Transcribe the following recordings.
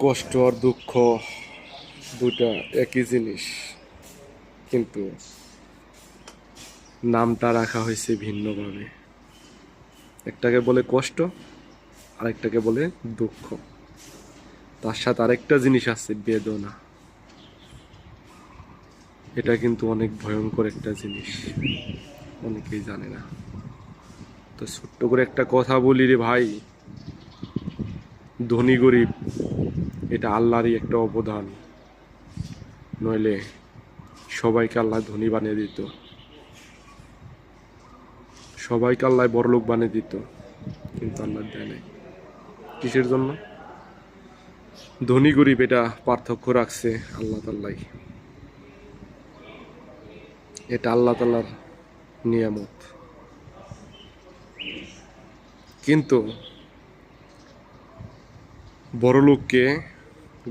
কষ্ট আর দুঃখ দুটা একই জিনিস, কিন্তু নামটা রাখা হয়েছে ভিন্নভাবে। একটাকে বলে কষ্ট, আরেকটাকে বলে দুঃখ। তার সাথে আরেকটা জিনিস আছে, বেদনা। এটা কিন্তু অনেক ভয়ঙ্কর একটা জিনিস, অনেকেই জানে না। তো ছোট্ট করে একটা কথা বলি রে ভাই, ধনী গরিব এটা আল্লাহরই একটা অবদান, নইলে সবাইকে আল্লাহ ধনী বানিয়ে দিত, সবাইকে আল্লাহ বড়লোক বানিয়ে দিত, কিন্তু আল্লাহ দেয় নাই। কিসের জন্য? ধনী গরিব এটা পার্থক্য রাখছে আল্লাহ তাআলাই। এটা আল্লাহ তাআলার নিয়ামত। কিন্তু বড় লোককে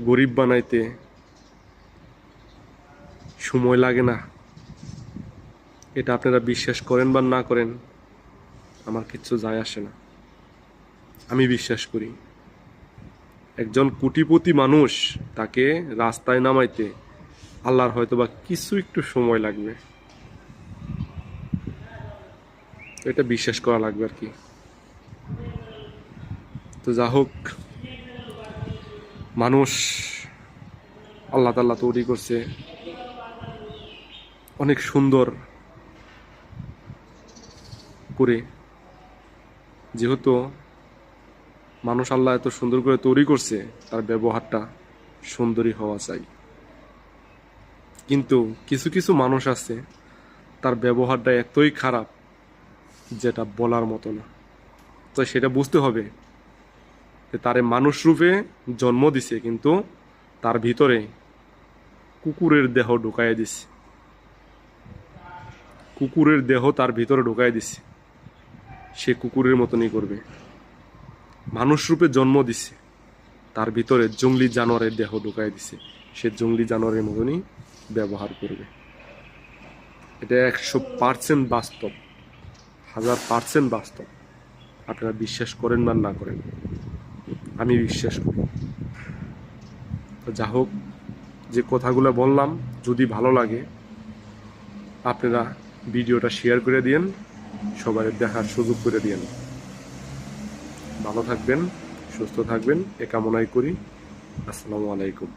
গরিব বানাইতে সময় লাগে না। এটা আপনারা বিশ্বাস করেন বা না করেন, আমার কিচ্ছু যায় আসে না। আমি বিশ্বাস করি একজন কোটিপতি মানুষ, তাকে রাস্তায় নামাইতে আল্লাহর হয়তোবা কিছু একটু সময় লাগবে। এটা বিশ্বাস করা লাগবে আর কি। তো যা হোক, মানুষ আল্লাহ তাআলা তৈরি করছে অনেক সুন্দর করে। যেহেতু মানুষ আল্লাহ এত সুন্দর করে তৈরি করছে, তার ব্যবহারটা সুন্দরই হওয়া চাই। কিন্তু কিছু কিছু মানুষ আছে, তার ব্যবহারটা এতই খারাপ যেটা বলার মতো না। তো সেটা বুঝতে হবে যে তারে মানুষ রূপে জন্ম দিছে, কিন্তু তার ভিতরে কুকুরের দেহ ঢুকাই দিছে। কুকুরের দেহ তার ভিতরে ঢুকাই দিছে, সে কুকুরের মতনই করবে। মানুষ রূপে জন্ম দিছে, তার ভিতরে জঙ্গলি জানোয়ারের দেহ ঢুকাই দিছে, সে জঙ্গলি জানোয়ারের মতনই ব্যবহার করবে। এটা 100% বাস্তব, 1000% বাস্তব। আপনারা বিশ্বাস করেন বা না করেন, আমি বিশ্বাস করি। তো যা হোক, যে কথাগুলো বললাম যদি ভালো লাগে, আপনারা ভিডিওটা শেয়ার করে দিয়েন, সবাই দেখার সুযোগ করে দিয়েন। ভালো থাকবেন, সুস্থ থাকবেন, এ কামনাই করি। আসসালামু আলাইকুম।